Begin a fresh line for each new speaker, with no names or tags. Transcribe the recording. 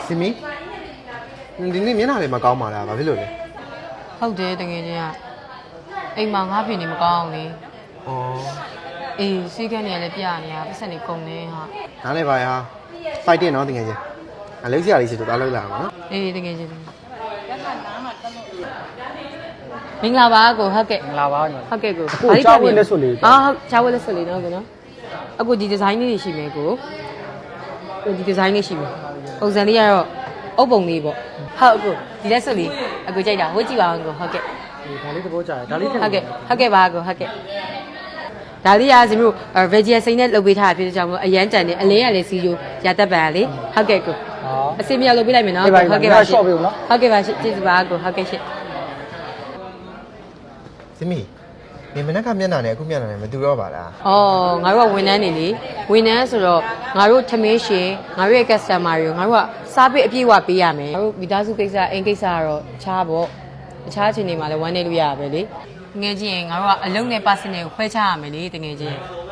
စီမီဒီနေ့မျက်နှာလေးမကောင်းပါလားဘာဖြစ်လို့လဲ
ဟုတ်တယ်တကယ်ချင်းကအိမ်မှာငါးပြင်နေမကောင်းအောင်လေ
ဩ
အေးစီးကန်းနေရလဲပြနေတာပတ်စံနေကုန်နေဟာ
နားလဲပါဟာ fighting နော်တကယ်ချင်းအလုပ်စရာလေးရှိတော့အားလုပ်လာမှာနော်
အေးတကယ်ချင်းမင်္ဂလာပါကိုဟုတ်ကဲ့
မင်္ဂလာပါညီ
ဟုတ်ကဲ့ကို
အခုချားဝဲလက်စွပ်လေး
အာဟုတ်ချားဝဲလက်စွပ်လေးနော်ကိုနော်အခုဒီဒီဇိုင်းလေးတွေရှိမယ်ကိုဒီဒီဇိုင်းလေးရှိမယ်ပုံစံလေးကတော့အုပ်ပုံလေးပေါ့ဟုတ်အခုဒီလက်စွပ်လေးအခုကြိုက်တာဝတ်ကြည့်ပါအောင်ကိုဟုတ်ကဲ့
ဒါလေးသဘောကျတယ်ဒါလေး
ဟုတ်ကဲ့ဟုတ်ကဲ့ပါကိုဟုတ်ကဲ့ဒါလေးရာစီမျိုး veggie စိမ့်နဲ့လုပ်ပေးထားတာဖြစ်တဲ့ကြောင့်မို့အရန်ကြံနေအလင်းရလဲစီယိုရတတ်ပါလေဟုတ်ကဲ့ကိုအစီမရလုပ်ပေးလိုက်မယ်နော်ဟုတ်ကဲ့ပါရှော့ပေးဦးနော်ဟုတ်ကဲ့ပါကျေးဇူးပါကိုဟုတ်ကဲ့ရှင့်
စီမီဒီမနက်ကမျက်နှာနဲ့အခုမျက်နှာနဲ့မတူတော့ပါလား
။အော်ငါတို့ကဝန်ထမ်းနေလေဝန်ထမ်းဆိုတော့ငါတို့ထမင်းရှင်ငါတို့ရဲ့ customer တွေကိုငါတို့ကစားပေးအပြည့်အဝပေးရမယ်။ငါတို့မိသားစုကိစ္စအိမ်ကိစ္စကတော့အခြားပေါ့။အခြားအချိန်တွေမှာလည်းဝမ်းနေလို့ရပါပဲလေ။ငွေချင်းငါတို့ကအလုံးနဲ့ personal ကိုခွဲခြားရမယ်လေတကယ်ချင်း။